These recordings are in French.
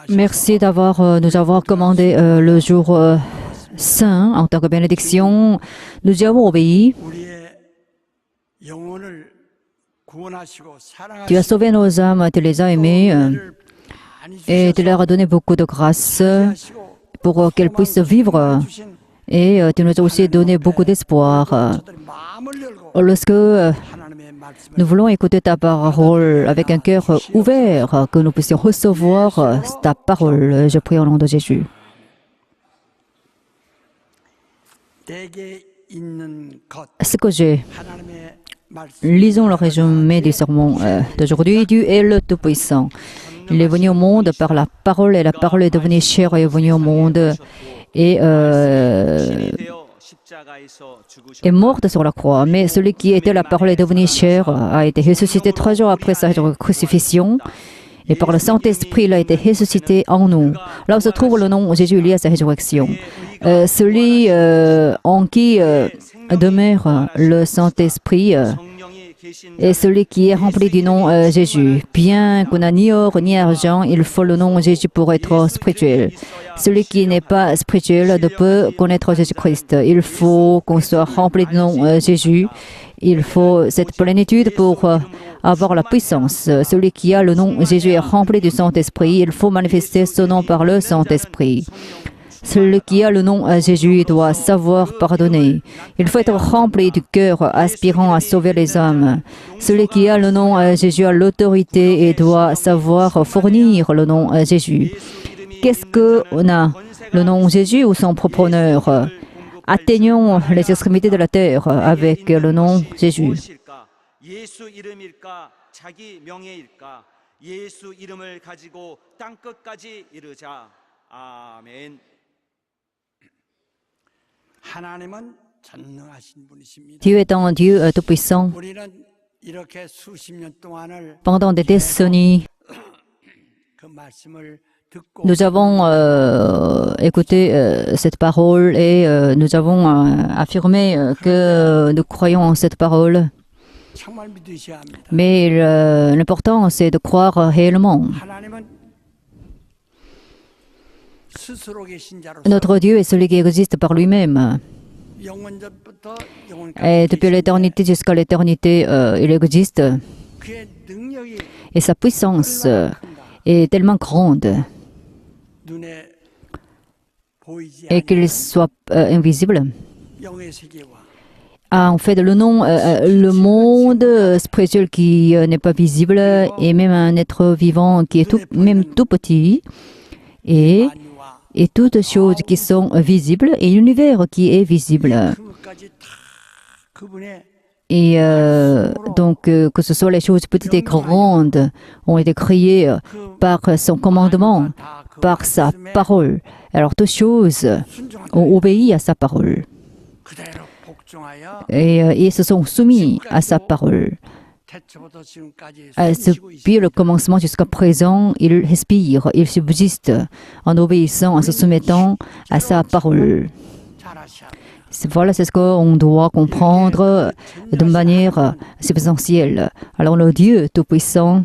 Merci d'avoir nous avoir commandé le jour saint en tant que bénédiction. Nous y avons obéi. Tu as sauvé nos âmes, tu les as aimées et tu leur as donné beaucoup de grâce pour qu'elles puissent vivre. Et tu nous as aussi donné beaucoup d'espoir. Lorsque nous voulons écouter ta parole avec un cœur ouvert, que nous puissions recevoir ta parole. Je prie au nom de Jésus. Ce que j'ai, lisons le résumé du sermon d'aujourd'hui. Dieu est le Tout-Puissant. Il est venu au monde par la parole et la parole est devenue chair et est venue au monde et est morte sur la croix. Mais celui qui était la parole est devenu chair a été ressuscité 3 jours après sa crucifixion. Et par le Saint-Esprit, il a été ressuscité en nous. Là où se trouve le nom Jésus lié à sa résurrection. Celui en qui demeure le Saint-Esprit est celui qui est rempli du nom Jésus. Bien qu'on n'a ni or ni argent, il faut le nom Jésus pour être spirituel. Celui qui n'est pas spirituel ne peut connaître Jésus-Christ. Il faut qu'on soit rempli du nom Jésus. Il faut cette plénitude pour avoir la puissance. Celui qui a le nom Jésus est rempli du Saint-Esprit. Il faut manifester ce nom par le Saint-Esprit. Celui qui a le nom Jésus doit savoir pardonner. Il faut être rempli du cœur aspirant à sauver les âmes. Celui qui a le nom Jésus a l'autorité et doit savoir fournir le nom Jésus. Qu'est-ce qu'on a? Le nom Jésus ou son propre honneur? Atteignons les extrémités de la terre avec le nom Jésus. Dieu est un Dieu tout-puissant. Pendant des décennies, nous avons écouté cette parole et nous avons affirmé que nous croyons en cette parole. Mais l'important, c'est de croire réellement. Notre Dieu est celui qui existe par lui-même. Et depuis l'éternité jusqu'à l'éternité, il existe. Et sa puissance est tellement grande et qu'il soit invisible. En fait, le nom, le monde spirituel qui n'est pas visible et même un être vivant qui est même tout petit et toutes choses qui sont visibles et l'univers qui est visible. Et donc, que ce soit les choses petites et grandes, ont été créées par son commandement, par sa parole. Alors, toutes choses ont obéi à sa parole. Et ils se sont soumis à sa parole. Depuis le commencement jusqu'à présent, il respire, il subsiste en obéissant, en se soumettant à sa parole. Voilà, c'est ce qu'on doit comprendre de manière substantielle. Alors le Dieu Tout-Puissant,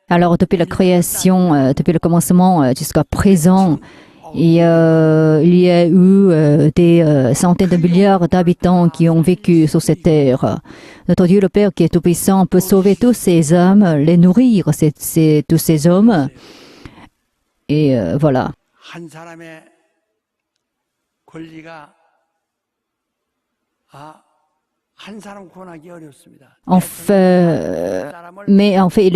alors depuis la création, depuis le commencement jusqu'à présent, il y a eu des centaines de milliards d'habitants qui ont vécu sur cette terre. Notre Dieu le Père qui est tout-puissant peut sauver tous ces âmes, les nourrir, tous ces hommes. Et voilà. Mais en fait,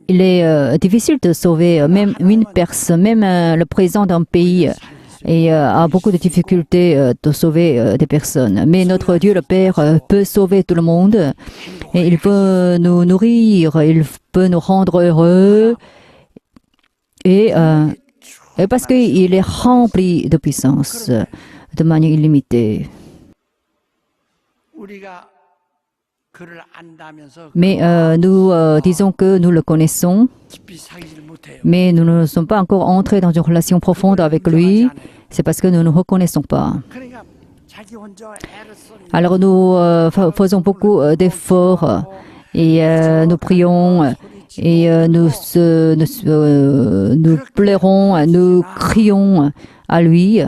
il est difficile de sauver même une personne, même le président d'un pays a beaucoup de difficultés de sauver des personnes. Mais notre Dieu le Père peut sauver tout le monde et il peut nous nourrir, il peut nous rendre heureux et parce qu'il est rempli de puissance de manière illimitée. Mais nous disons que nous le connaissons, mais nous ne sommes pas encore entrés dans une relation profonde avec lui. C'est parce que nous ne reconnaissons pas. Alors nous faisons beaucoup d'efforts et nous prions et nous pleurons, nous crions à lui.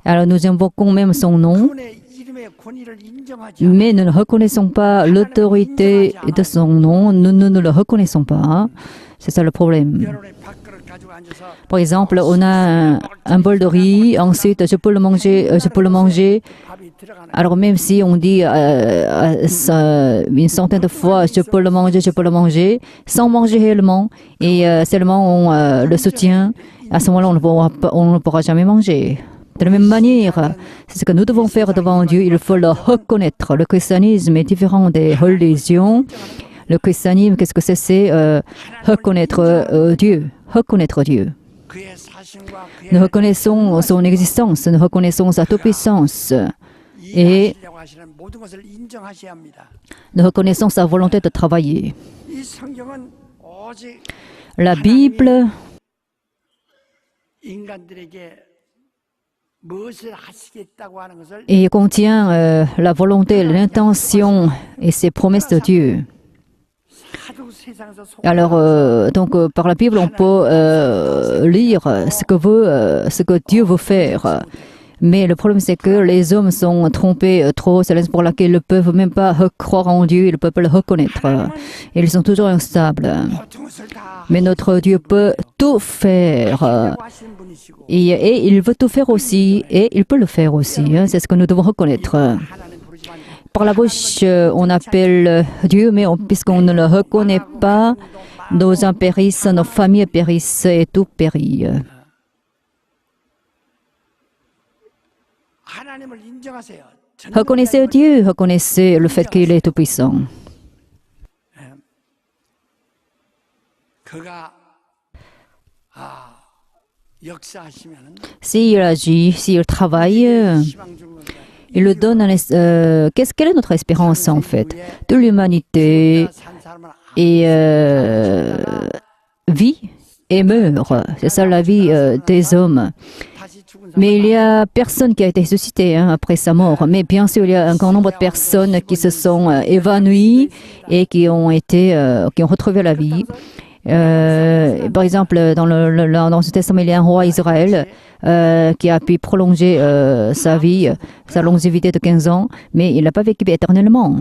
Alors nous invoquons même son nom, mais nous ne reconnaissons pas l'autorité de son nom, nous ne le reconnaissons pas. C'est ça le problème. Par exemple, on a un bol de riz, ensuite je peux le manger. Alors même si on dit une centaine de fois je peux le manger, sans manger réellement, et seulement on le soutient, à ce moment-là on ne pourra jamais manger. De la même manière, c'est ce que nous devons faire devant Dieu, il faut le reconnaître. Le christianisme est différent des religions. Le christianisme, qu'est-ce que c'est? C'est reconnaître Dieu. Reconnaître Dieu. Nous reconnaissons son existence, nous reconnaissons sa toute-puissance et nous reconnaissons sa volonté de travailler. La Bible et contient la volonté, l'intention et ses promesses de Dieu. Alors, par la Bible, on peut lire ce que Dieu veut faire. Mais le problème, c'est que les hommes sont trompés trop. C'est la raison pour laquelle ils ne peuvent même pas croire en Dieu, ils ne peuvent pas le reconnaître. Ils sont toujours instables. Mais notre Dieu peut tout faire. Et il veut tout faire aussi. Et il peut le faire aussi. C'est ce que nous devons reconnaître. Par la bouche, on appelle Dieu, mais puisqu'on ne le reconnaît pas, nos âmes périssent, nos familles périssent et tout périt. Reconnaissez Dieu, reconnaissez le fait qu'il est tout-puissant. S'il agit, s'il travaille, il le donne. Quelle est notre espérance en fait? De l'humanité et vit et meurt. C'est ça la vie des hommes. Mais il y a personne qui a été ressuscité après sa mort. Mais bien sûr, il y a un grand nombre de personnes qui se sont évanouies et qui ont retrouvé la vie. Par exemple, dans ce testament, il y a un roi Israël qui a pu prolonger sa vie, sa longévité de 15 ans, mais il n'a pas vécu éternellement.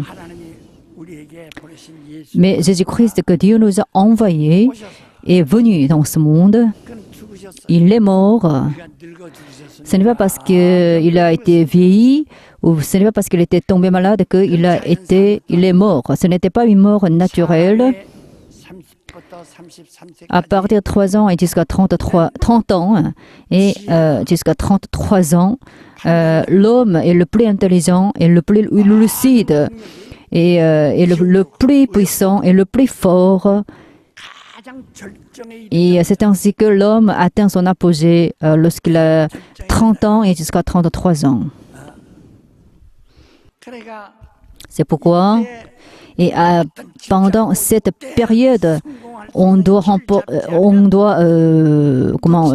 Mais Jésus-Christ que Dieu nous a envoyé est venu dans ce monde. Il est mort. Ce n'est pas parce qu'il a été vieilli ou ce n'est pas parce qu'il était tombé malade qu'il est mort. Ce n'était pas une mort naturelle. À partir de 3 ans et jusqu'à 30 ans et jusqu'à 33 ans, l'homme est le plus intelligent et le plus lucide et le plus puissant et le plus fort. Et c'est ainsi que l'homme atteint son apogée lorsqu'il a 30 ans et jusqu'à 33 ans. C'est pourquoi, pendant cette période, on doit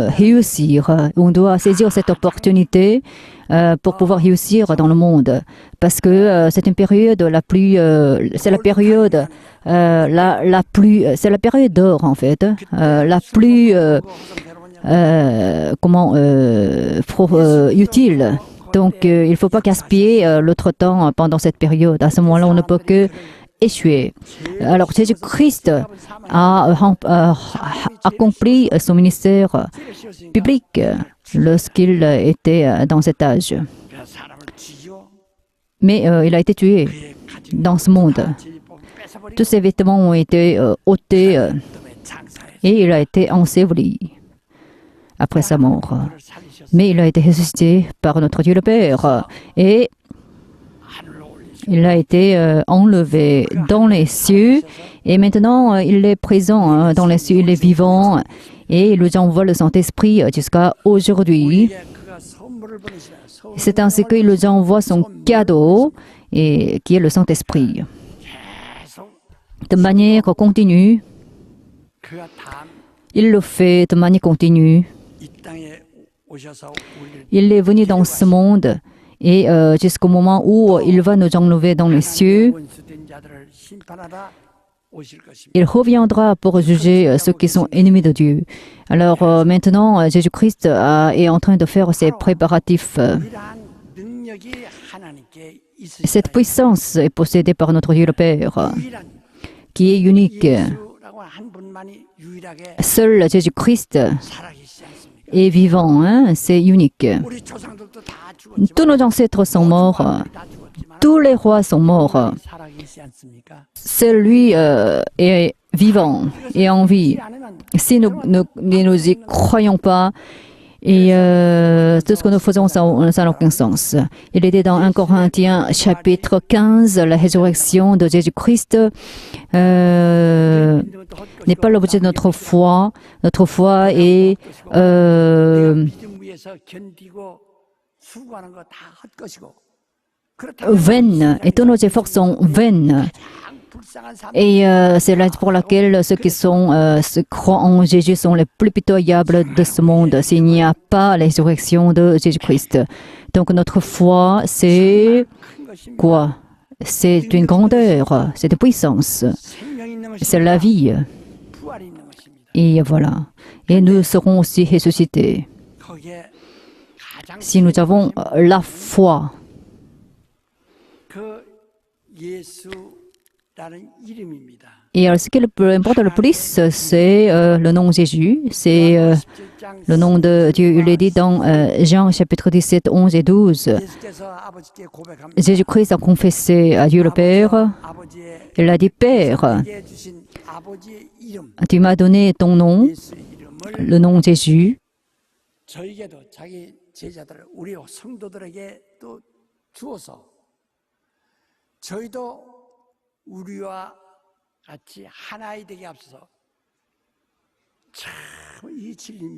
réussir, on doit saisir cette opportunité pour pouvoir réussir dans le monde. Parce que c'est une période c'est la période d'or en fait, la plus utile. Donc il ne faut pas gaspiller l'autre temps pendant cette période. À ce moment-là, on ne peut que échouer. Alors Jésus-Christ a accompli son ministère public lorsqu'il était dans cet âge. Mais il a été tué dans ce monde. Tous ses vêtements ont été ôtés et il a été enseveli après sa mort. Mais il a été ressuscité par notre Dieu le Père et il a été enlevé dans les cieux et maintenant il est présent dans les cieux, il est vivant et il nous envoie le Saint-Esprit jusqu'à aujourd'hui. C'est ainsi qu'il nous envoie son cadeau et qui est le Saint-Esprit. De manière continue, il le fait de manière continue. Il est venu dans ce monde et jusqu'au moment où il va nous enlever dans les cieux, il reviendra pour juger ceux qui sont ennemis de Dieu. Alors maintenant, Jésus-Christ est en train de faire ses préparatifs. Cette puissance est possédée par notre Dieu le Père, qui est unique. Seul Jésus-Christ est vivant, hein? C'est unique. Tous nos ancêtres sont morts. Tous les rois sont morts. Celui est vivant et en vie. Si nous ne y croyons pas, et tout ce que nous faisons, ça n'a aucun sens. Il était dans 1 Corinthiens chapitre 15, la résurrection de Jésus-Christ n'est pas l'objet de notre foi. Notre foi est vaine, et tous nos efforts sont vaines. Et c'est là pour laquelle ceux qui croient en Jésus sont les plus pitoyables de ce monde, s'il n'y a pas la résurrection de Jésus-Christ. Donc notre foi, c'est quoi? C'est une grandeur, c'est une puissance, c'est la vie. Et voilà. Et nous serons aussi ressuscités. Si nous avons la foi. Et ce qui importe le plus, c'est le nom de Jésus, c'est le nom de Dieu. Il est dit dans Jean chapitre 17, 11 et 12. Jésus-Christ a confessé à Dieu le Père. Il a dit, Père, tu m'as donné ton nom, le nom de Jésus.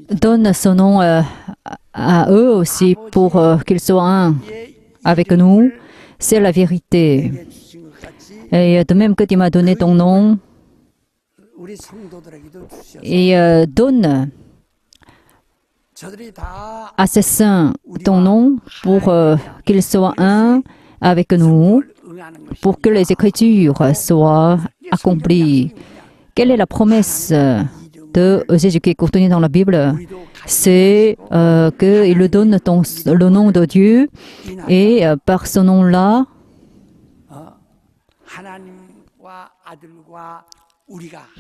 Donne son nom à eux aussi pour qu'ils soient un avec nous. C'est la vérité. Et de même que tu m'as donné ton nom, et donne à ces saints ton nom pour qu'ils soient un avec nous, pour que les Écritures soient accomplies. Quelle est la promesse de Jésus qui est contenue dans la Bible? C'est qu'il donne le nom de Dieu et par ce nom-là,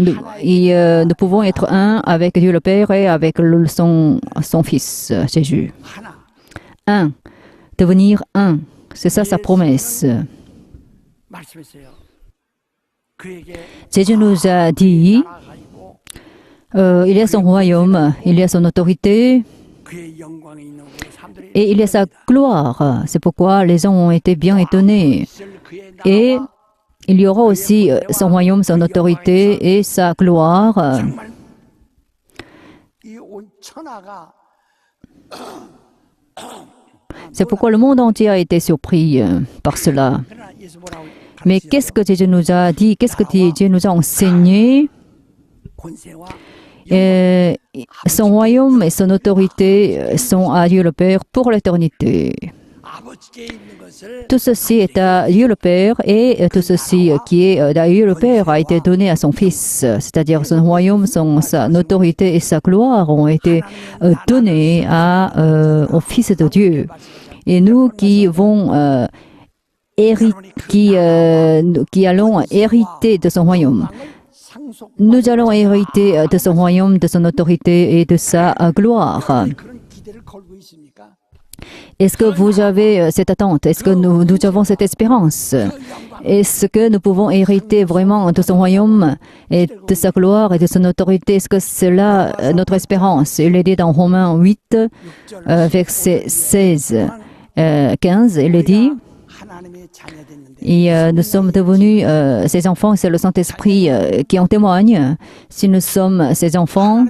nous pouvons être un avec Dieu le Père et avec son Fils, Jésus. Un, devenir un. C'est ça sa promesse. Jésus nous a dit, il y a son royaume, il y a son autorité et il y a sa gloire. C'est pourquoi les hommes ont été bien étonnés. Et il y aura aussi son royaume, son autorité et sa gloire. C'est pourquoi le monde entier a été surpris par cela. Mais qu'est-ce que Jésus nous a dit? Qu'est-ce que Dieu nous a enseigné? Son royaume et son autorité sont à Dieu le Père pour l'éternité. Tout ceci est à Dieu le Père et tout ceci qui est à Dieu le Père a été donné à son Fils. C'est-à-dire son royaume, son autorité et sa gloire ont été donnés au Fils de Dieu. Et nous qui allons hériter de son royaume. Nous allons hériter de son royaume, de son autorité et de sa gloire. Est-ce que vous avez cette attente? Est-ce que nous avons cette espérance? Est-ce que nous pouvons hériter vraiment de son royaume et de sa gloire et de son autorité? Est-ce que c'est là notre espérance? Il est dit dans Romains 8, verset 16, 15, il est dit, et nous sommes devenus ses enfants, c'est le Saint-Esprit qui en témoigne. Si nous sommes ses enfants,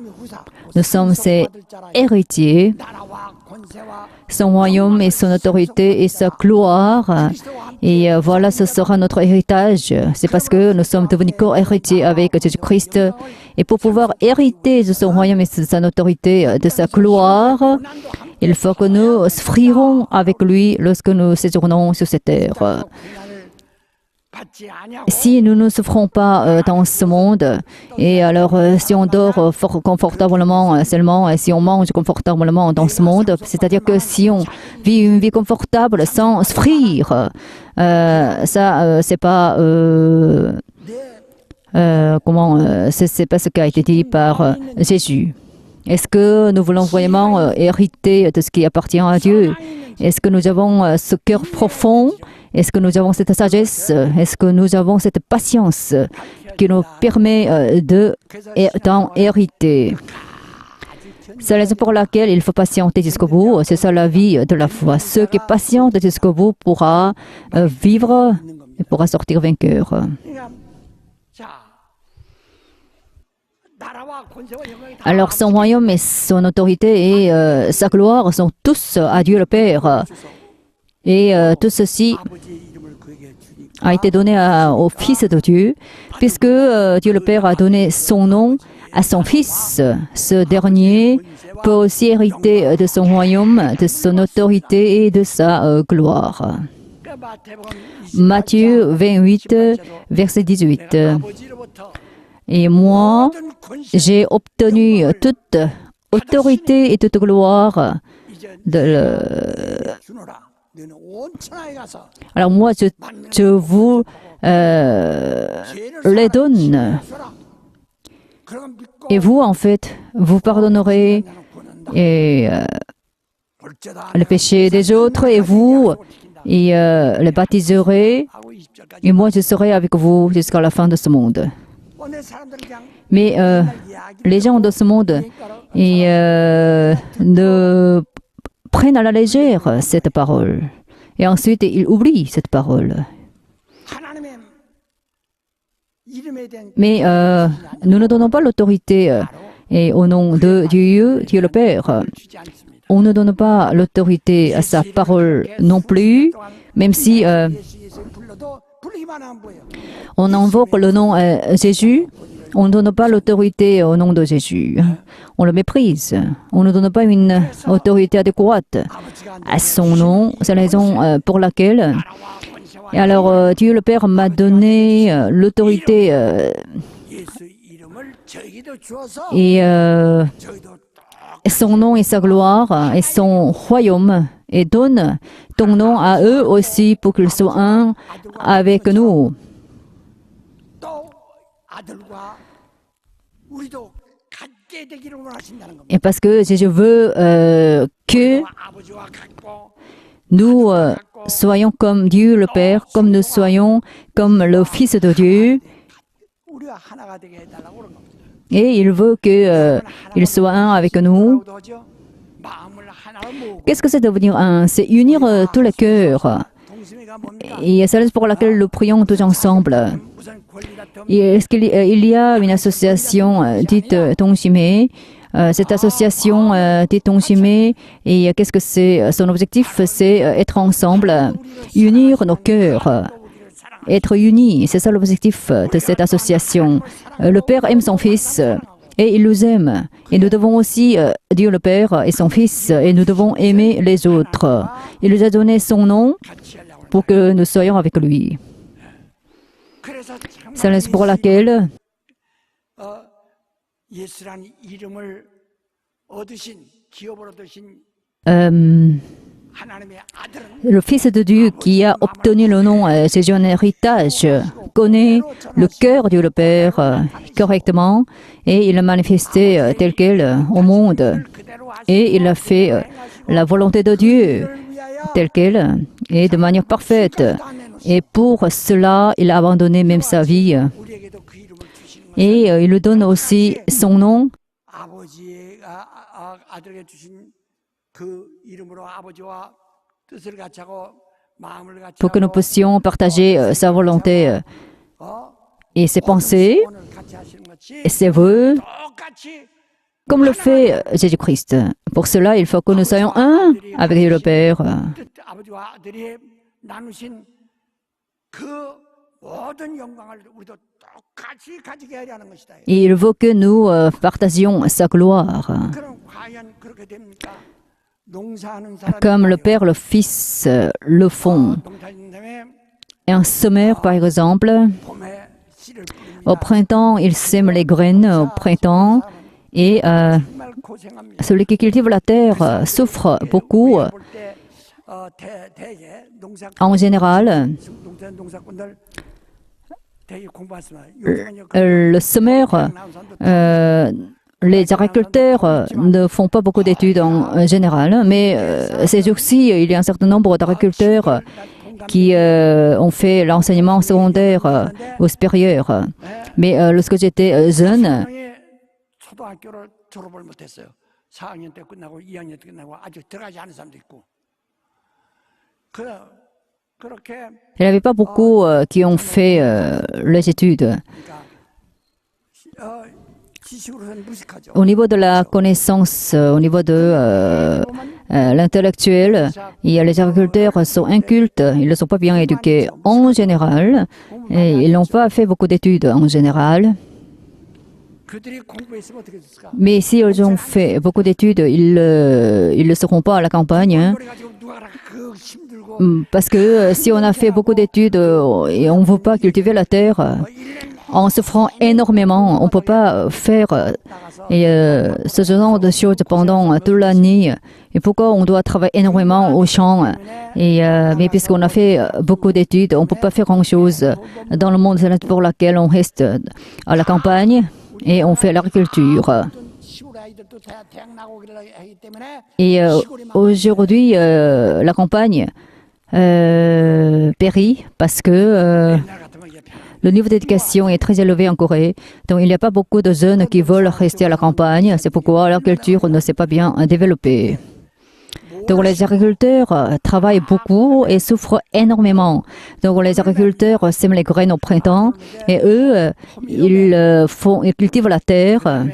nous sommes ses héritiers son royaume et son autorité et sa gloire. Et voilà, ce sera notre héritage. C'est parce que nous sommes devenus co-héritiers avec Jésus-Christ. Et pour pouvoir hériter de son royaume et de son autorité, de sa gloire, il faut que nous souffrirons avec lui lorsque nous séjournons sur cette terre. Si nous ne souffrons pas dans ce monde, et alors si on dort confortablement seulement, si on mange confortablement dans ce monde, c'est-à-dire que si on vit une vie confortable sans souffrir, ça c'est pas c'est pas ce qui a été dit par Jésus. Est-ce que nous voulons vraiment hériter de ce qui appartient à Dieu? Est-ce que nous avons ce cœur profond? Est-ce que nous avons cette sagesse? Est-ce que nous avons cette patience qui nous permet d'en hériter? C'est la raison pour laquelle il faut patienter jusqu'au bout. C'est ça la vie de la foi. Ceux qui patientent jusqu'au bout pourra vivre et pourra sortir vainqueur. Alors son royaume et son autorité et sa gloire sont tous à Dieu le Père. Et tout ceci a été donné au Fils de Dieu, puisque Dieu le Père a donné son nom à son Fils. Ce dernier peut aussi hériter de son royaume, de son autorité et de sa gloire. Matthieu 28, verset 18. Et moi, j'ai obtenu toute autorité et toute gloire Alors moi, je vous les donne. Et vous, en fait, vous pardonnerez le péché des autres et vous les baptiserez. Et moi, je serai avec vous jusqu'à la fin de ce monde. Mais les gens de ce monde ne prennent à la légère cette parole. Et ensuite, ils oublient cette parole. Mais nous ne donnons pas l'autorité au nom de Dieu, Dieu le Père. On ne donne pas l'autorité à sa parole non plus, même si on invoque le nom Jésus. On ne donne pas l'autorité au nom de Jésus. On le méprise. On ne donne pas une autorité adéquate à son nom. C'est la raison pour laquelle... Et alors, Dieu le Père m'a donné l'autorité et son nom et sa gloire et son royaume. Et donne ton nom à eux aussi pour qu'ils soient un avec nous. Et parce que je veux que nous soyons comme Dieu le Père, comme nous soyons comme le Fils de Dieu. Et il veut qu'il soit un avec nous. Qu'est-ce que c'est devenir un? C'est unir tous les cœurs. Et c'est pour laquelle nous prions tous ensemble. Est-ce qu'il y a une association dite Tongshime? Cette association dite Tongshime, et qu'est-ce que c'est? Son objectif, c'est être ensemble, unir nos cœurs, être unis. C'est ça l'objectif de cette association. Le Père aime son Fils et il nous aime. Et nous devons aussi, Dieu le Père et son Fils, et nous devons aimer les autres. Il nous a donné son nom pour que nous soyons avec lui. C'est pour laquelle le Fils de Dieu qui a obtenu le nom, c'est un héritage, connaît le cœur de Dieu le Père correctement et il l'a manifesté tel quel au monde. Et il a fait la volonté de Dieu telle quelle et de manière parfaite. Et pour cela, il a abandonné même sa vie. Et il lui donne aussi son nom pour que nous puissions partager sa volonté et ses pensées et ses vœux comme le fait Jésus-Christ. Pour cela, il faut que nous soyons un avec Dieu le Père. 아버지와 아들이 나누신 그 모든 영광을 우리도 똑같이 가지게 하려는 것이다. Et il veut que nous partagions sa gloire. 그럼 과연 그렇게 됩니까? 농사하는 사람이 Comme le Père, le Fils le font. 농사짓는다면 Un semeur, par exemple, 봄에 씨를 뿌립니다. au printemps, il sème les graines au printemps. Et 정말 고생합니다. celui qui cultive la terre souffre beaucoup. 볼때 대개 농사 En général, 농사꾼들 대개 공부하시면 le semeur, les agriculteurs ne font pas beaucoup d'études en général, mais ces jours-ci, il y a un certain nombre d'agriculteurs qui ont fait l'enseignement secondaire au supérieur. Mais lorsque j'étais jeune, 초등학교를 졸업을 못했어요. 4학년 때 끝나고 2학년 때 끝나고 아직 들어가지 않은 사람도 있고. 그렇게 il n'y avait pas beaucoup qui ont fait les études. 지식으로는 무식하죠. Au niveau de la connaissance, au niveau de l'intellectuel, les agriculteurs sont incultes, ils ne sont pas bien éduqués en général, et ils n'ont pas fait beaucoup d'études en général. 그들이 공부했으면 어떻게 됐을까? Mais si ils ont fait beaucoup d'études, ils ne seront pas à la campagne. 그래가지고 누가 그 힘들고 Parce que si on a fait beaucoup d'études et on ne veut pas cultiver la terre, en souffrant énormément, on ne peut pas faire ce genre de choses pendant toute l'année. Et pourquoi on doit travailler énormément au champ? Mais puisqu'on a fait beaucoup d'études, on ne peut pas faire grand-chose dans le monde. C'est pour laquelle on reste à la campagne et on fait l'agriculture. 시골 아이들도 대학 나고 그러기 때문에 Et aujourd'hui, la campagne périt parce que 옛날 같으면 이게 le niveau d'éducation est très élevé en Corée. Donc, il n'y a pas beaucoup de jeunes qui veulent rester à la campagne. C'est pourquoi l'agriculture ne s'est pas bien développée. Donc, les agriculteurs travaillent beaucoup et souffrent énormément. Donc, les agriculteurs sèment les graines au printemps et eux, ils cultivent la terre.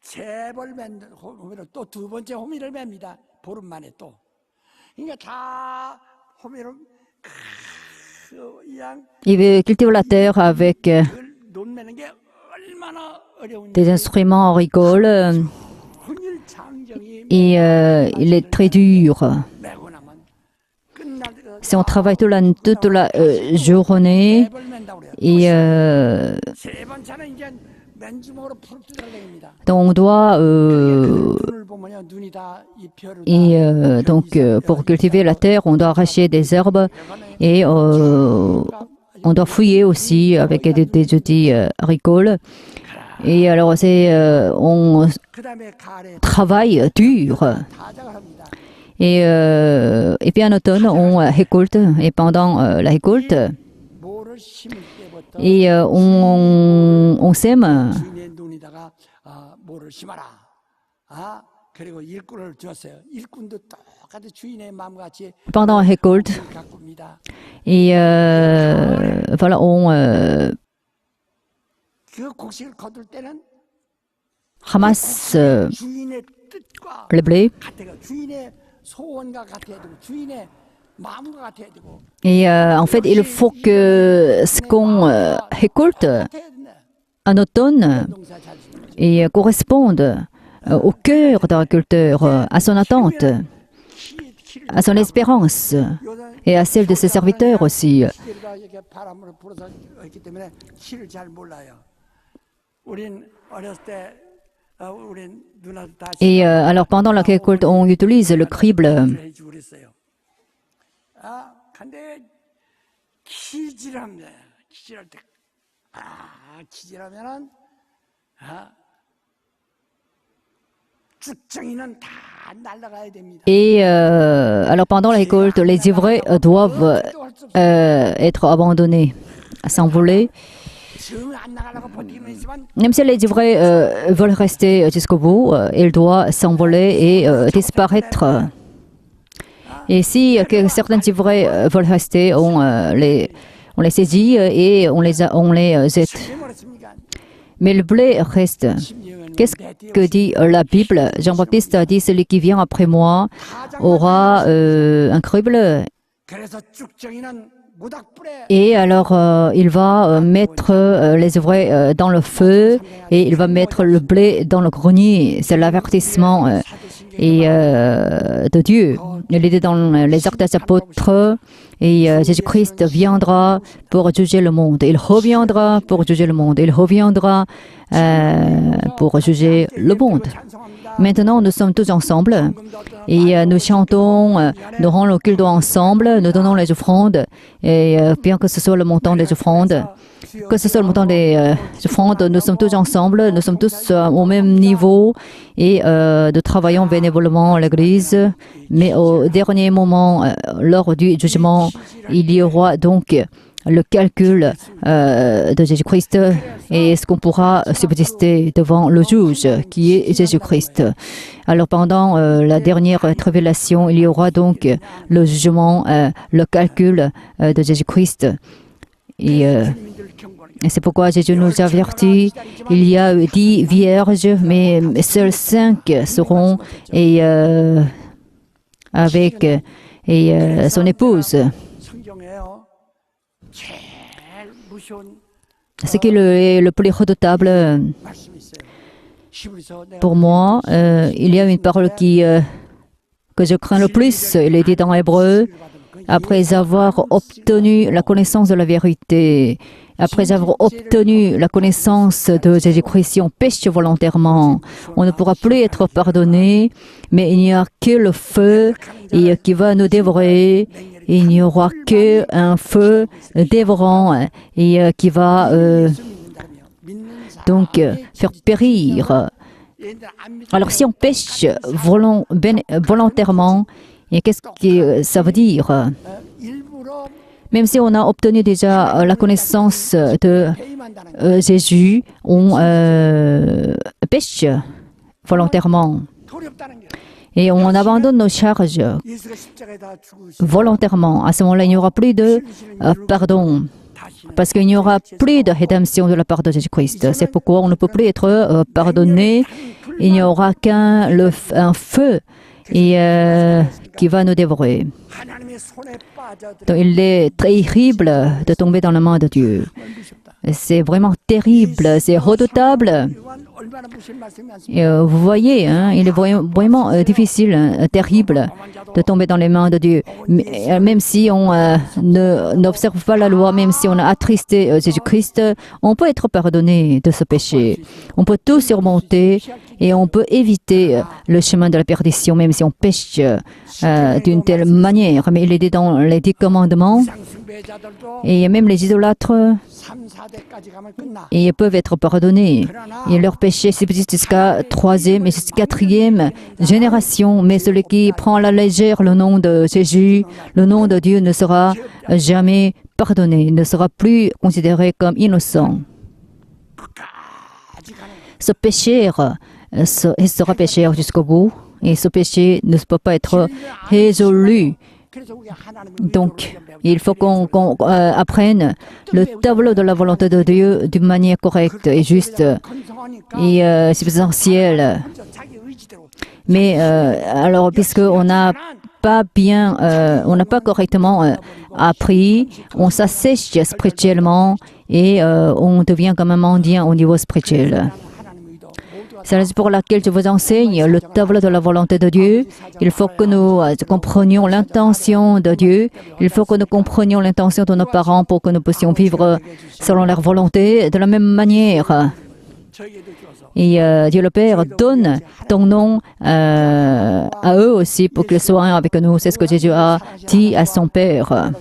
재벌 맨 호미를 또 두 번째 호미를 맵니다. 보름 만에 또. 그러니까 다 호미를 그양 Ils cultivent la terre avec 논 매는 게 얼마나 어려운지. des instruments agricoles hun일 장정이 et il est très dur. 매고 나면 끝날 Si on travaille toute la journée 재벌 맨다고 그래요. et 세 번째는 이제 맨주먹으로 풀 뜯어내립니다. donc on doit 눈을 보면요 눈이 다 잎혀를 et donc pour cultiver la terre, on doit arracher des herbes et on doit fouiller aussi avec des outils agricoles. Et alors on 그다음에 가을에 travaille dur. 타작을 합니다. Et puis en automne, on récolte. Et pendant la récolte, 뭐를 심을 때부터 et on sème. 주인의 눈에다가 뭐를 심어라. 그리고 일꾼을 주었어요. 일꾼도 똑같이 주인의 마음같이 Pendant la récolte, 가꿉니다. et voilà, on 그 곡식을 거둘 때는 ramasse 주인의 뜻과 le blé. 같아요. 주인의 소원과 같아야 되고 주인의 마음과 같아야 되고 Et en fait, il faut que ce qu'on récolte 같아야 된다. en automne 농사 잘 짓는 거죠. et corresponde au cœur de l'agriculteur, à son attente, à son espérance et à celle de ses serviteurs aussi. 시대가 이렇게 바람으로 불어서 있기 때문에 시를 잘 몰라요. 우린 어렸을 때 우린 누나도 다 Et alors pendant la récolte, on utilise le crible. 해주고 그랬어요. 근데 기질합니다. 기질할 때, 기질하면은 쭉정이는 다 날아가야 됩니다. Et alors pendant la récolte, les ivraies doivent être abandonnés, s'envoler. 정 안 나가려고 버티기는 있지만 Même si les ivraies veulent rester jusqu'au bout, ils doivent s'envoler et disparaître. Et si certains ivraies veulent rester, on les saisit et on les jette. 왜 그렇습니까? Mais le blé reste. 심지어는 Qu'est-ce que dit la Bible? Jean-Baptiste a dit, celui qui vient après moi aura un crible. Et alors, il va mettre les ouvriers dans le feu et il va mettre le blé dans le grenier. C'est l'avertissement de Dieu. Il est dans les actes des apôtres et Jésus-Christ viendra pour juger le monde. Il reviendra pour juger le monde. Il reviendra pour juger le monde. Maintenant, nous sommes tous ensemble et nous chantons, nous rendons le culte ensemble, nous donnons les offrandes et bien que ce soit le montant des offrandes, nous sommes tous ensemble, nous sommes tous au même niveau et nous travaillons bénévolement à l'Église. Mais au dernier moment, lors du jugement, il y aura donc le calcul de Jésus-Christ et ce qu'on pourra subsister devant le juge qui est Jésus-Christ. Alors pendant la dernière révélation, il y aura donc le jugement, le calcul de Jésus-Christ. Et c'est pourquoi Jésus nous avertit, il y a 10 vierges, mais seules 5 seront avec son épouse. Ce qui est le plus redoutable pour moi, il y a une parole que je crains le plus. Il est dit dans Hébreu, après avoir obtenu la connaissance de la vérité, après avoir obtenu la connaissance de Jésus-Christ, si on pêche volontairement, on ne pourra plus être pardonné, mais il n'y a que le feu qui va nous dévorer. Il n'y aura qu'un feu dévorant et qui va donc faire périr. Alors si on pêche volontairement, et qu'est-ce que ça veut dire? Même si on a obtenu déjà la connaissance de Jésus, on pêche volontairement. Et on abandonne nos charges volontairement. À ce moment-là, il n'y aura plus de pardon. Parce qu'il n'y aura plus de rédemption de la part de Jésus-Christ. C'est pourquoi on ne peut plus être pardonné. Il n'y aura qu'un feu qui va nous dévorer. Donc, il est terrible de tomber dans la main de Dieu. C'est vraiment terrible, c'est redoutable. Et vous voyez, il est vraiment difficile, terrible de tomber dans les mains de Dieu. Même si on n'observe pas la loi, même si on a attristé Jésus-Christ, on peut être pardonné de ce péché. On peut tout surmonter et on peut éviter le chemin de la perdition, même si on pêche d'une telle manière. Mais il est dit dans les 10 commandements, et même les idolâtres, ils peuvent être pardonnés. Et leur péché subsiste jusqu'à 3e et 4e génération. Mais celui qui prend à la légère le nom de Jésus, le nom de Dieu ne sera jamais pardonné, ne sera plus considéré comme innocent. Ce pécheur sera pécheur jusqu'au bout et ce péché ne peut pas être résolu. Donc, il faut qu'on apprenne le tableau de la volonté de Dieu d'une manière correcte et juste et substantielle. Mais alors, puisqu'on n'a pas on n'a pas correctement appris, on s'assèche spirituellement et on devient comme un mendiant au niveau spirituel. C'est la raison pour laquelle je vous enseigne le tableau de la volonté de Dieu. Il faut que nous comprenions l'intention de Dieu. Il faut que nous comprenions l'intention de nos parents pour que nous puissions vivre selon leur volonté de la même manière. Et Dieu le Père donne ton nom à eux aussi pour qu'ils soient avec nous. C'est ce que Jésus a dit à son Père.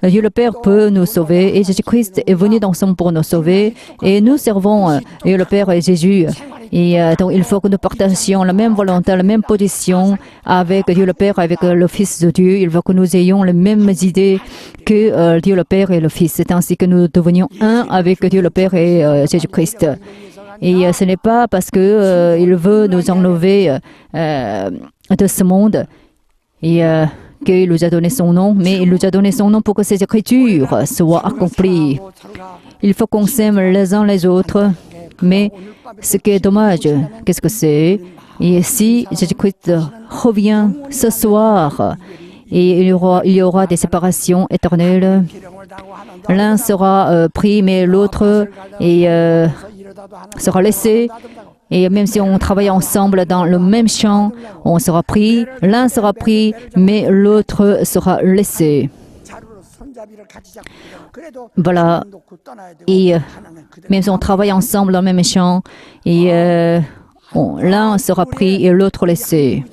Dieu le Père peut nous sauver et Jésus-Christ est venu dans son monde pour nous sauver et nous servons Dieu le Père et Jésus. Et donc il faut que nous partagions la même volonté, la même position avec Dieu le Père, avec le Fils de Dieu. Il faut que nous ayons les mêmes idées que Dieu le Père et le Fils. C'est ainsi que nous devenions un avec Dieu le Père et Jésus-Christ. Et ce n'est pas parce que il veut nous enlever de ce monde et qu'il nous a donné son nom, mais il nous a donné son nom pour que ces écritures soient accomplies. Il faut qu'on s'aime les uns les autres Mais ce qui est dommage, qu'est-ce que c'est? Et si Jésus-Christ revient ce soir, et il y aura des séparations éternelles, l'un sera pris, mais l'autre sera laissé. Et même si on travaille ensemble dans le même champ, on sera pris, l'un sera pris, mais l'autre sera laissé. Voilà. Et même si on travaille ensemble dans le même champ, et l'un sera pris et l'autre laissé.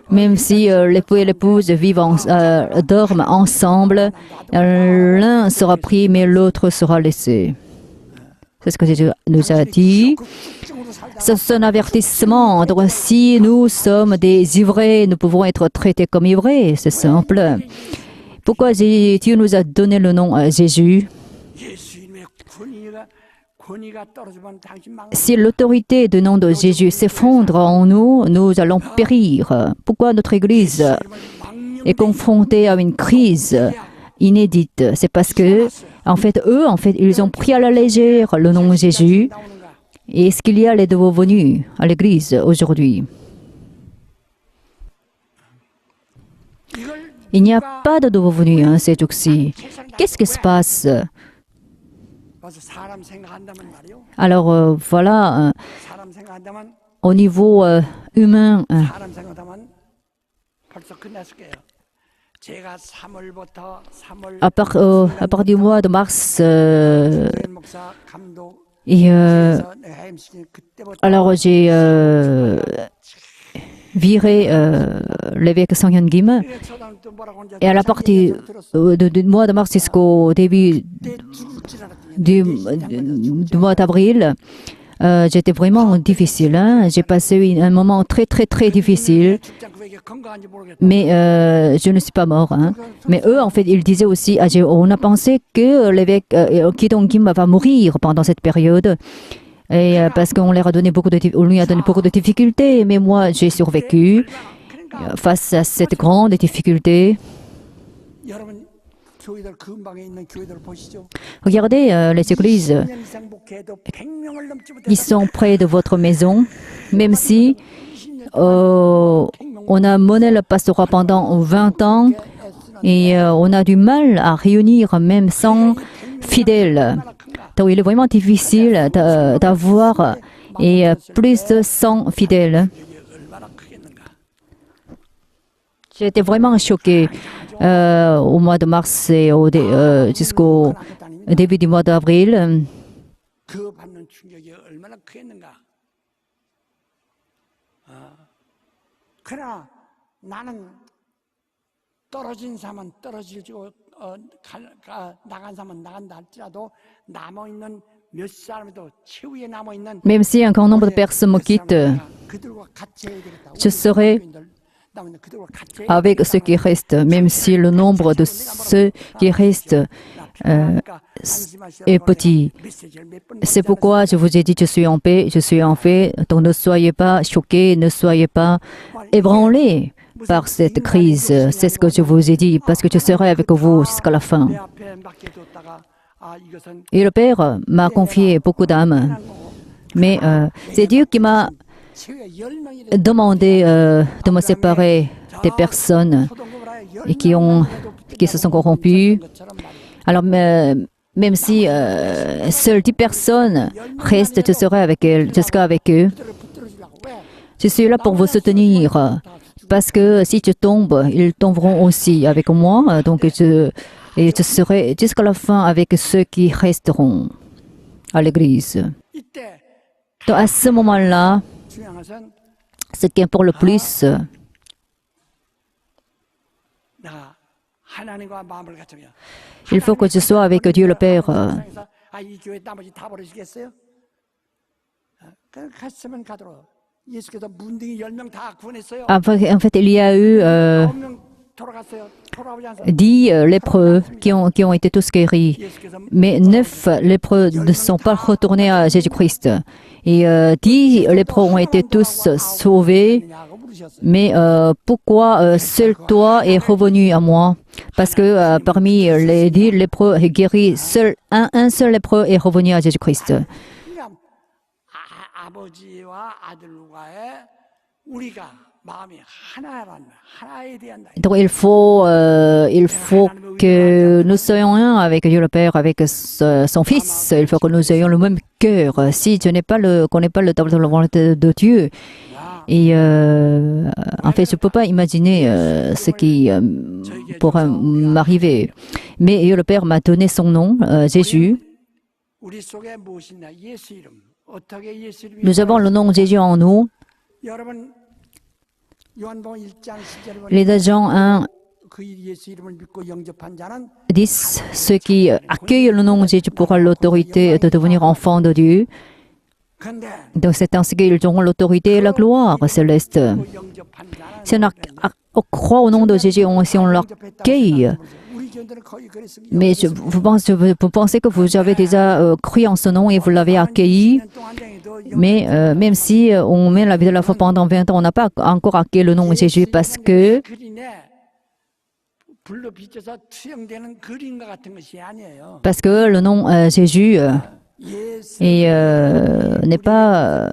Même si l'époux et l'épouse dorment ensemble, l'un sera pris, mais l'autre sera laissé. C'est ce que Jésus nous a dit. C'est un avertissement. Donc, si nous sommes des ivrés, nous pouvons être traités comme ivrés. C'est simple. Pourquoi Dieu nous a donné le nom Jésus? Si l'autorité du nom de Jésus s'effondre en nous, nous allons périr. Pourquoi notre Église est confrontée à une crise inédite? C'est parce que, eux, ils ont pris à la légère le nom de Jésus. Et est-ce qu'il y a les nouveaux venus à l'Église aujourd'hui? Il n'y a pas de nouveaux venus ces jours-ci. Qu'est-ce qui se passe? Alors voilà, au niveau humain, à partir du mois de mars, alors j'ai viré l'évêque Sang-Hyun Kim, et à la partie du mois de mars jusqu'au début du mois d'avril, j'étais vraiment difficile. J'ai passé un moment très difficile, mais je ne suis pas mort. Mais eux, ils disaient aussi, on a pensé que l'évêque Ki-dong Kim va mourir pendant cette période, et parce qu'on lui a donné beaucoup de difficultés. Mais moi, j'ai survécu face à cette grande difficulté. Regardez les églises, ils sont près de votre maison, même si on a mené le pastorat pendant 20 ans et on a du mal à réunir même 100 fidèles. Donc il est vraiment difficile d'avoir plus de 100 fidèles. J'étais vraiment choquée au mois de mars et jusqu'au début du mois d'avril. Même si un grand nombre de personnes me quittent, je serai avec ceux qui restent, même si le nombre de ceux qui restent est petit. C'est pourquoi je vous ai dit, je suis en paix, donc ne soyez pas choqués, ne soyez pas ébranlés par cette crise. C'est ce que je vous ai dit, parce que je serai avec vous jusqu'à la fin. Et le Père m'a confié beaucoup d'âmes, mais c'est Dieu qui m'a demandé de me séparer des personnes et qui se sont corrompues. Alors, même si seules 10 personnes restent, je serai avec elles, avec eux. Je suis là pour vous soutenir, parce que si je tombe, ils tomberont aussi avec moi. Donc, je serai jusqu'à la fin avec ceux qui resteront à l'Église. Donc, à ce moment-là, ce qui importe le plus, il faut que je sois avec Dieu le Père. En fait, il y a eu 10 lépreux qui ont été tous guéris, mais 9 lépreux ne sont pas retournés à Jésus-Christ. Et 10 lépreux ont été tous sauvés. Mais pourquoi seul toi es revenu à moi? Parce que parmi les 10 lépreux guéris, un seul lépreux est revenu à Jésus-Christ. 아버지와 아들과의 우리가 마음이 하나라는 하나에 대한 Donc il faut que nous soyons un avec Dieu le Père, avec son Fils. Il faut que nous ayons le même cœur. Si je n'ai pas qu'on n'est pas le temps de la volonté de Dieu, et en fait, je ne peux pas imaginer ce qui pourra m'arriver. Mais Dieu le Père m'a donné son nom, Jésus. Nous avons le nom de Jésus en nous. Les Jean 1 disent ceux qui accueillent le nom de Jésus pourront l'autorité de devenir enfants de Dieu. Donc c'est ainsi qu'ils auront l'autorité et la gloire céleste. Si on croit au nom de Jésus, si on l'accueille, mais vous pensez que vous avez déjà cru en ce nom et vous l'avez accueilli, mais même si on met la vie de la foi pendant 20 ans, on n'a pas encore accueilli le nom de Jésus parce que le nom Jésus n'est pas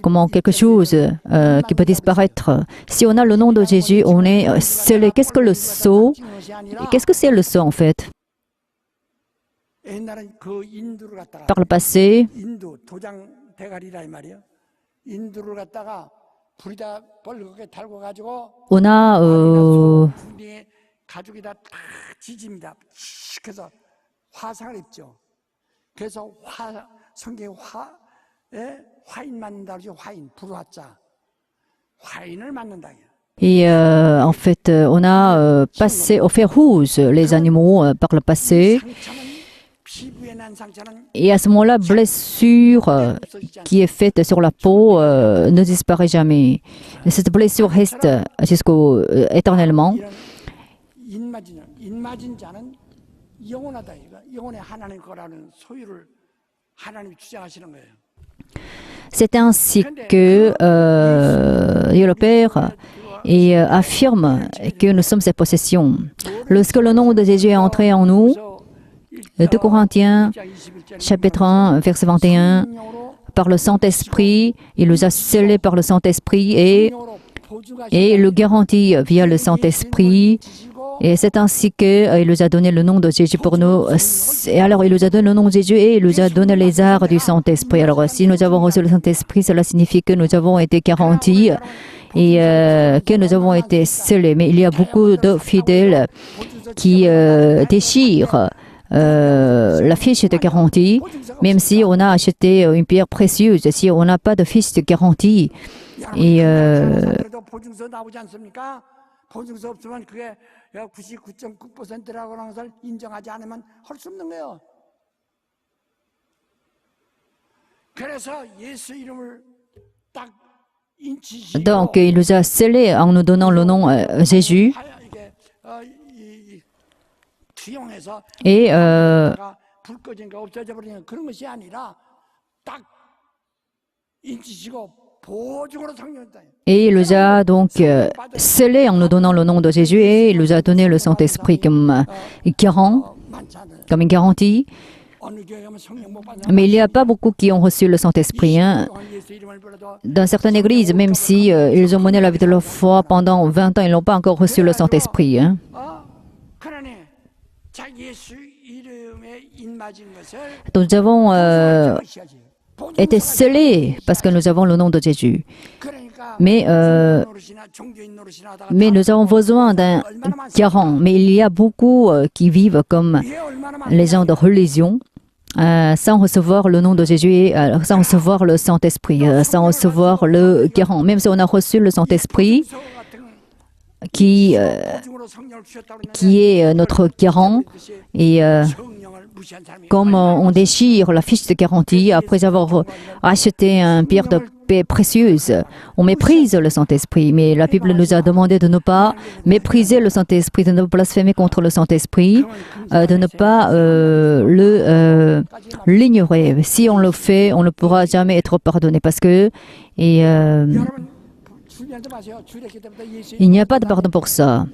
comment quelque chose qui peut disparaître. Si on a le nom de Jésus, on est scellé. Qu'est-ce que le sceau? Qu'est-ce que c'est le sceau en fait? Par le passé, on a et en fait, on a passé au fer rouge les animaux par le passé. Et à ce moment-là, blessure qui est faite sur la peau ne disparaît jamais. Et cette blessure reste éternellement. C'est ainsi que Dieu le Père affirme que nous sommes ses possessions. Lorsque le nom de Jésus est entré en nous, 2 Corinthiens, chapitre 1, verset 21, par le Saint-Esprit, il nous a scellés par le Saint-Esprit et le garantit via le Saint-Esprit. Et c'est ainsi qu'il nous a donné le nom de Jésus pour nous. Et alors, il nous a donné le nom de Jésus et il nous a donné les arts du Saint-Esprit. Alors, si nous avons reçu le Saint-Esprit, cela signifie que nous avons été garantis et que nous avons été scellés. Mais il y a beaucoup de fidèles qui déchirent la fiche de garantie, même si on a acheté une pierre précieuse, si on n'a pas de fiche de garantie. Et 보증서 없으면 그게 99.9%라고 하는 것을 인정하지 않으면 할 수 없는 거예요. 그래서 예수 이름을 딱 인치시고 donc il nous a scellés en nous donnant le nom Jésus. Et 불 꺼진가 없어져 버리는 그런 것이 아니라 딱 인치시고 Et il nous a donc scellés en nous donnant le nom de Jésus et il nous a donné le Saint-Esprit comme garant, comme une garantie. Mais il n'y a pas beaucoup qui ont reçu le Saint-Esprit. Hein. Dans certaines églises, même si ils ont mené la vie de leur foi pendant 20 ans, ils n'ont pas encore reçu le Saint-Esprit. Hein. Nous avons été scellés parce que nous avons le nom de Jésus. Mais nous avons besoin d'un garant. Mais il y a beaucoup qui vivent comme les gens de religion sans recevoir le nom de Jésus, sans recevoir le Saint-Esprit, sans recevoir le garant. Même si on a reçu le Saint-Esprit, qui est notre garant, et comme on déchire la fiche de garantie après avoir acheté une pierre de paix précieuse, on méprise le Saint-Esprit. Mais la Bible nous a demandé de ne pas mépriser le Saint-Esprit, de ne pas blasphémer contre le Saint-Esprit, de ne pas l'ignorer. Si on le fait, on ne pourra jamais être pardonné parce que il n'y a pas de pardon pour ça.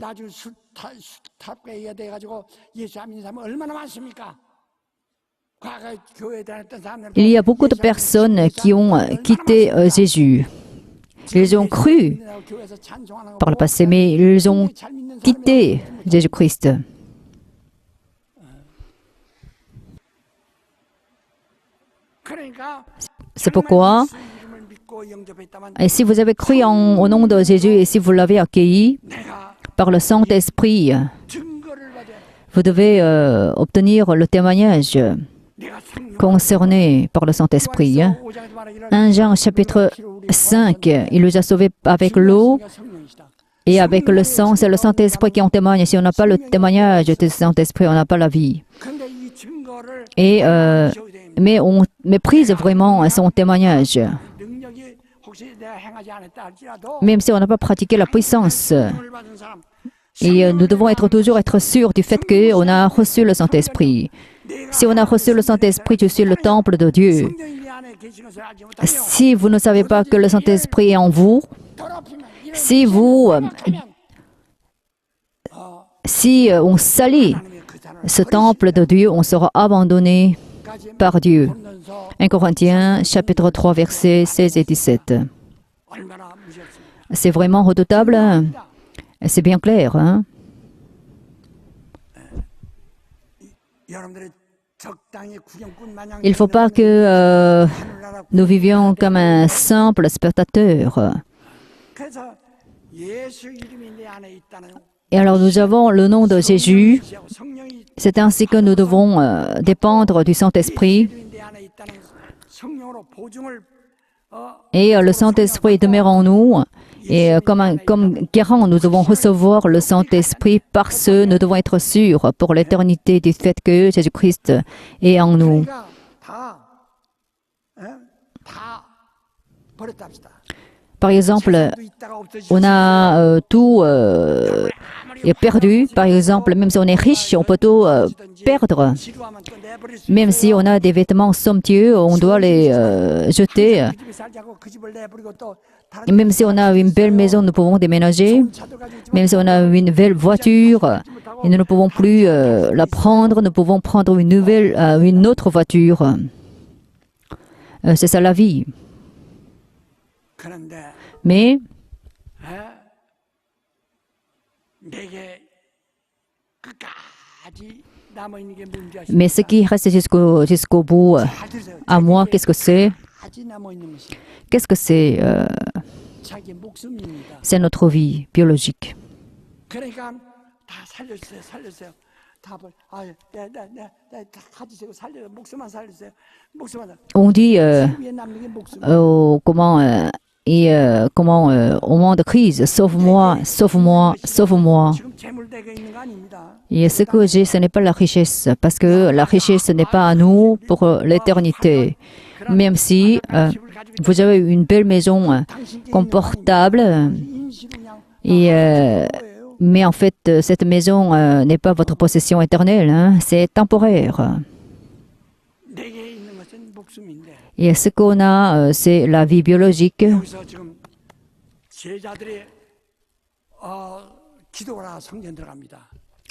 Il y a beaucoup de personnes qui ont quitté Jésus. Ils ont cru par le passé, mais ils ont quitté Jésus-Christ. C'est pourquoi, et si vous avez cru au nom de Jésus et si vous l'avez accueilli par le Saint-Esprit, vous devez obtenir le témoignage concerné par le Saint-Esprit. 1 Jean chapitre 5, il nous a sauvés avec l'eau et avec le sang. C'est le Saint-Esprit qui en témoigne. Si on n'a pas le témoignage du Saint-Esprit, on n'a pas la vie. Mais on méprise vraiment son témoignage. Même si on n'a pas pratiqué la puissance. Et nous devons toujours être sûrs du fait qu'on a reçu le Saint-Esprit. Si on a reçu le Saint-Esprit, je suis le temple de Dieu. Si vous ne savez pas que le Saint-Esprit est en vous, si on salit ce temple de Dieu, on sera abandonné par Dieu. 1 Corinthiens, chapitre 3, versets 16 et 17. C'est vraiment redoutable. C'est bien clair. Hein? Il ne faut pas que nous vivions comme un simple spectateur. Et alors nous avons le nom de Jésus. C'est ainsi que nous devons dépendre du Saint-Esprit. Et le Saint-Esprit demeure en nous. Et comme garant, nous devons recevoir le Saint-Esprit parce que nous devons être sûrs pour l'éternité du fait que Jésus-Christ est en nous. Par exemple, on a tout perdu. Par exemple, même si on est riche, on peut tout perdre. Même si on a des vêtements somptueux, on doit les jeter. Et même si on a une belle maison, nous pouvons déménager. Même si on a une belle voiture, et nous ne pouvons plus la prendre, nous pouvons prendre une autre voiture. C'est ça la vie. Mais ce qui reste jusqu'au bout, à moi, qu'est-ce que c'est? Qu'est-ce que c'est? C'est notre vie biologique. On dit au moment de crise, sauve-moi, sauve-moi, sauve-moi. Et ce que j'ai, ce n'est pas la richesse, parce que la richesse n'est pas à nous pour l'éternité. Même si vous avez une belle maison confortable, mais en fait, cette maison n'est pas votre possession éternelle, hein, c'est temporaire. Et ce qu'on a, c'est la vie biologique.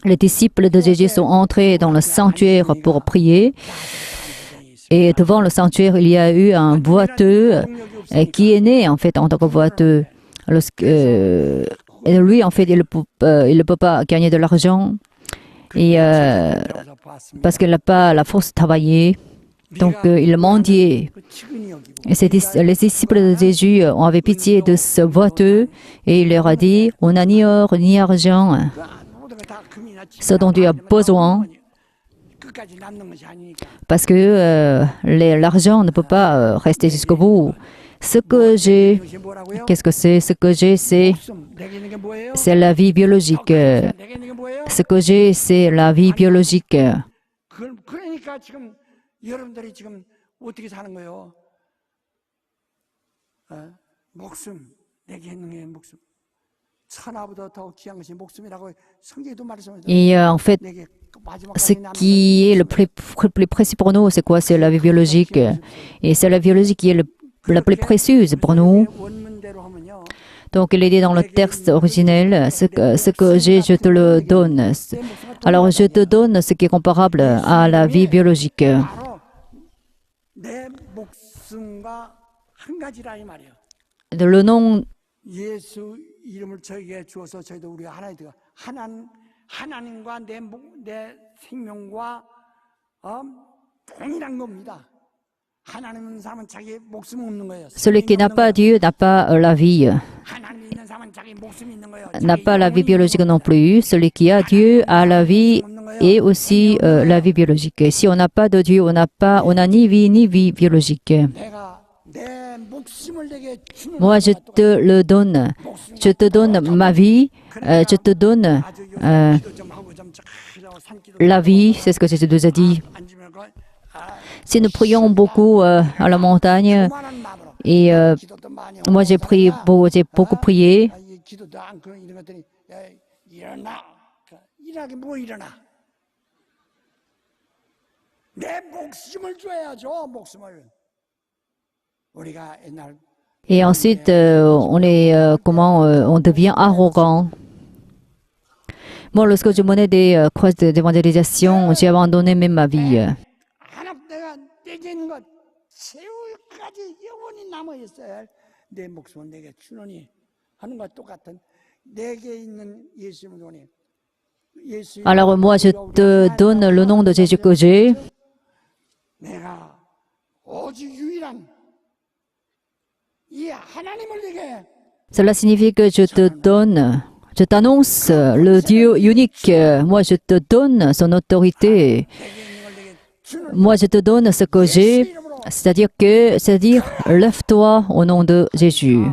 Les disciples de Jésus sont entrés dans le sanctuaire pour prier. Et devant le sanctuaire, il y a eu un boiteux qui est né en fait en tant que boiteux. Et lui, en fait, il ne peut pas gagner de l'argent parce qu'il n'a pas la force de travailler. Donc, il mendiait. Et les disciples de Jésus avaient pitié de ce boiteux et il leur a dit, on n'a ni or ni argent, ce dont tu as besoin, parce que l'argent ne peut pas rester jusqu'au bout. Ce que j'ai, qu'est-ce que c'est? Ce que j'ai, c'est la vie biologique. Ce que j'ai, c'est la vie biologique. Et en fait, ce qui est le plus précieux pour nous, c'est quoi? C'est la vie biologique. Et c'est la vie biologique qui est la plus précieuse pour nous. Donc, il est dit dans le texte originel, ce que j'ai, je te le donne. Alors, je te donne ce qui est comparable à la vie biologique. 말씀과 한 가지라 이 말이에요. Le nom 예수 이름을 저에게 주어서 저희도 우리가 하나님 되어 하나님과 내 생명과 동일한 겁니다. 하나님 사람은 자기 목숨 없는 거예요. celui qui n'a pas Dieu n'a pas la vie, 하나님 있는 사람은 자기 목숨 있는 거예요. n'a pas la vie biologique non plus. Celui qui a Dieu a la vie et aussi la vie biologique. Si on n'a pas de Dieu, on n'a ni vie biologique. 내가 내 목숨을 내게 주는 Moi, je te le donne. Je te donne ma vie. Je te donne 기도 좀 하고 좀 산기도 la vie. C'est ce que Jésus nous a dit. 앉으면 Si nous prions beaucoup à la montagne, 그만한 마음으로 et 기도도 많이 moi j'ai beaucoup prié, 이 기도도 않고 이런 것들이 야, 일어나 일하게 뭐 일어나 내 목숨을 줘야죠 목숨을 우리가 옛날 et ensuite on est on devient arrogant. Moi, lorsque je menais des croises d'évangélisation, j'ai abandonné même ma vie. 하나 내가 내게 있는 것 세월까지 영원히 남아 있어야 내 목숨을 내게 주노니 하는 것 똑같은 내게 있는 예수님을 주노니 Alors moi, je te donne le nom de Jésus que j'ai. 내가 오직 유일한 이 하나님을 내게 Cela signifie que je te donne, je t'annonce le Dieu unique. Moi, je te donne son autorité. Moi, je te donne ce que j'ai, c'est-à-dire lève-toi au nom de Jésus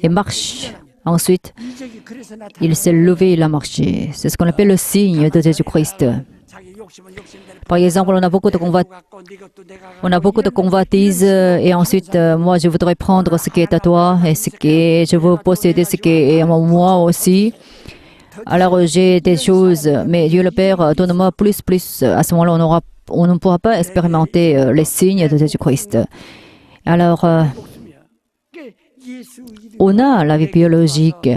et marche. Ensuite, 이적이 그래서 나타나 il s'est levé, il a marché. C'est ce qu'on appelle le signe de Jésus-Christ. 자기 욕심은 욕심대로 Par exemple, on a beaucoup de 갖고 네 것도 내가 On a beaucoup de convoitises et ensuite, moi, je voudrais prendre ce qui est à toi et je veux posséder ce qui est à moi aussi. Alors, j'ai des choses, mais Dieu le Père, donne-moi plus. À ce moment-là, on ne pourra pas expérimenter les signes de Jésus-Christ. Alors, on a la vie biologique.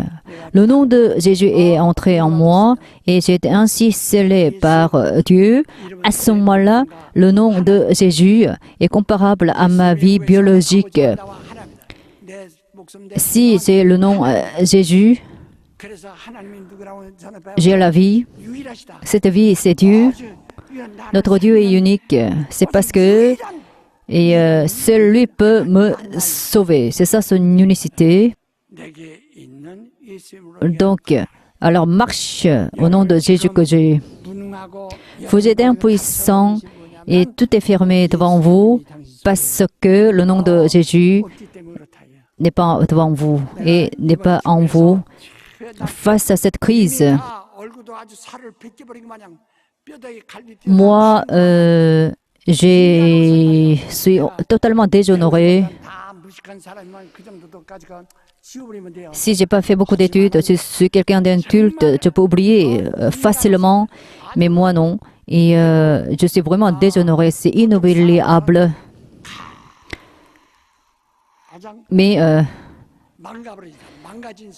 Le nom de Jésus est entré en moi et j'ai été ainsi scellé par Dieu. À ce moment-là, le nom de Jésus est comparable à ma vie biologique. Si j'ai le nom Jésus, j'ai la vie. Cette vie, c'est Dieu. Notre Dieu est unique. C'est parce que seul lui peut me sauver. C'est ça son unicité. Donc, alors marche au nom de Jésus que j'ai. Vous êtes impuissants et tout est fermé devant vous parce que le nom de Jésus n'est pas devant vous et n'est pas en vous. Face à cette crise, moi, je suis totalement déshonoré. Si je n'ai pas fait beaucoup d'études, si je suis quelqu'un d'inculte, je peux oublier facilement, mais moi non. Et je suis vraiment déshonoré, c'est inoubliable. Mais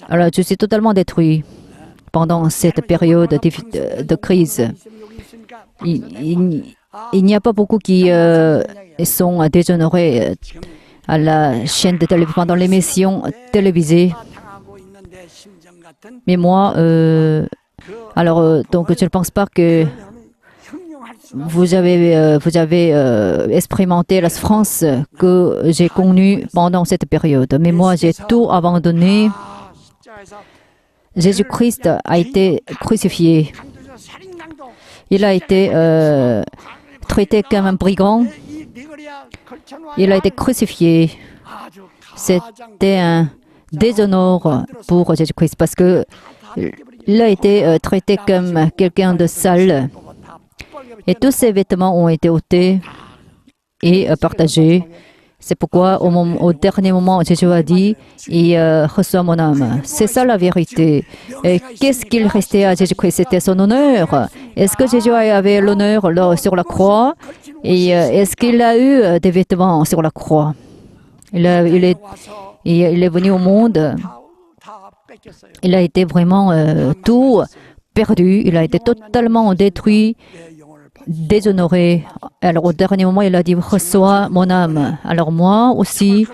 alors, je suis totalement détruit pendant cette période de crise. Il n'y a pas beaucoup qui sont déshonorés à la chaîne de télévision, pendant l'émission télévisée. Mais moi, donc je ne pense pas que vous avez expérimenté la souffrance que j'ai connue pendant cette période. Mais moi, j'ai tout abandonné. Jésus-Christ a été crucifié. Il a été traité comme un brigand. Il a été crucifié. C'était un déshonneur pour Jésus-Christ parce que il a été traité comme quelqu'un de sale. Et tous ses vêtements ont été ôtés et partagés. C'est pourquoi au dernier moment, Jésus a dit, il reçoit mon âme. C'est ça la vérité. Et qu'est-ce qu'il restait à Jésus-Christ? C'était son honneur. Est-ce que Jésus avait l'honneur sur la croix? Et est-ce qu'il a eu des vêtements sur la croix? Il est venu au monde. Il a été vraiment tout perdu. Il a été totalement détruit. déshonoré. Alors au dernier moment, il a dit, reçois mon âme. Alors moi aussi,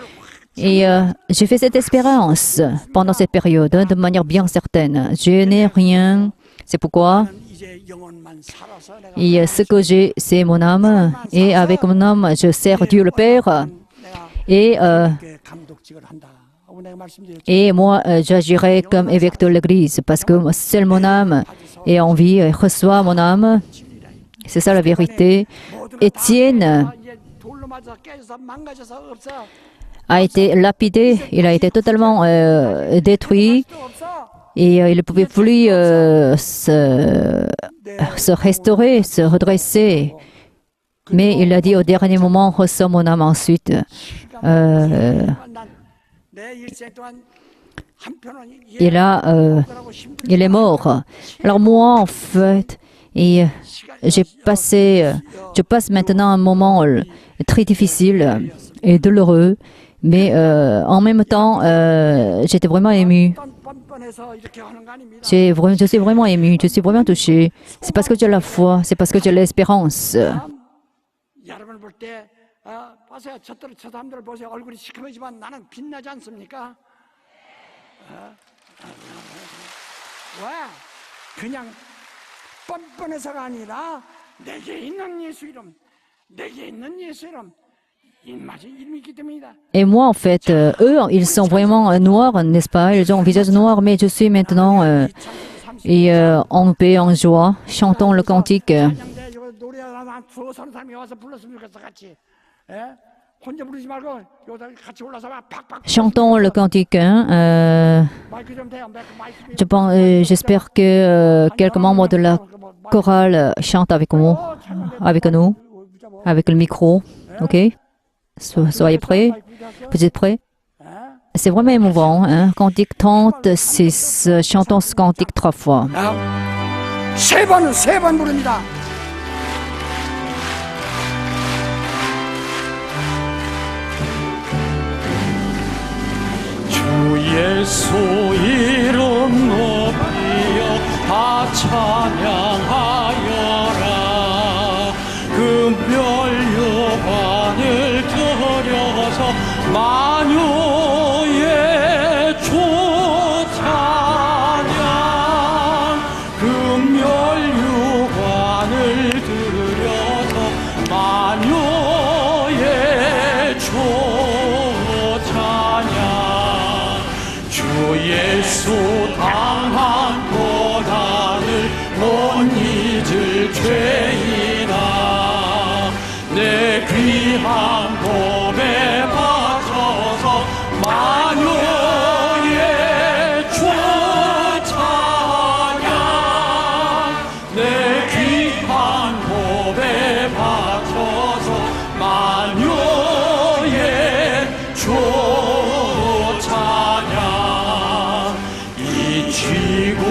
et j'ai fait cette expérience pendant cette période de manière bien certaine. Je n'ai rien. C'est pourquoi 이제 영혼만 살아서 내가 et ce que j'ai, c'est mon âme. Et avec mon âme, je sers Dieu le Père. 내가 Et, 이렇게 감독직을 한다. 하고 내가 말씀드렸죠. et moi, j'agirai comme évêque de l'Église parce que seule mon âme est en vie et reçoit mon âme. C'est ça la vérité. Étienne 이제 돌로 맞아 깨져서 망가져서 없어. a été lapidé, il a été totalement détruit 또 없어. et il ne pouvait plus se restaurer, se redresser. Mais il a dit au dernier moment, reçois mon âme ensuite. 내 일생 동안 한편은 Et là, il est mort. Alors moi, en fait, et je passe maintenant un moment très difficile et douloureux, mais en même temps, j'étais vraiment émue. 뻔뻔해서 이렇게 하는 거 아닙니다. Je suis vraiment émue, je suis vraiment touchée. C'est parce que j'ai la foi, c'est parce que j'ai l'espérance. 여러분을 볼 때 보세요. 저 사람들 보세요. 얼굴이 시커매지만 나는 빛나지 않습니까? 왜? 그냥 뻔뻔해서가 아니라 내게 있는 예수 이름, 내게 있는 예수 이름, 이름이 있기 때문이다. Et moi, en fait, eux, ils sont vraiment noirs, n'est-ce pas? Ils ont un visage noir, mais je suis maintenant en paix, en joie, chantant le cantique. 찬양대 이거 노래하나 두어 서는 사람이 와서 불렀으면 좋겠어 같이. 예? 혼자 부르지 말고 여기다 같이 올라서 막 팍팍. Chantons le cantique. 마이크 좀 대요. 마이크. Je pense, j'espère que quelques membres de la chorale chantent avec nous, avec le micro. Ok? Soyez prêts. Vous êtes prêts? C'est vraiment émouvant. Hein? Cantique 36, chantons ce cantique 3 fois. 세 번 부릅니다. 주 예수 이름 높이여 다 찬양하여라. 금별유관을 들여서 만유의 주 찬양. 금별유관을 들여서 만유의 주 찬양. 주 예수 당한 고난을 못 잊을 죄인아. 내 귀한 몸에 바쳐서 만유의 주 찬양. 내 귀한 몸에 바쳐서 만유의 주 찬양. 이 지구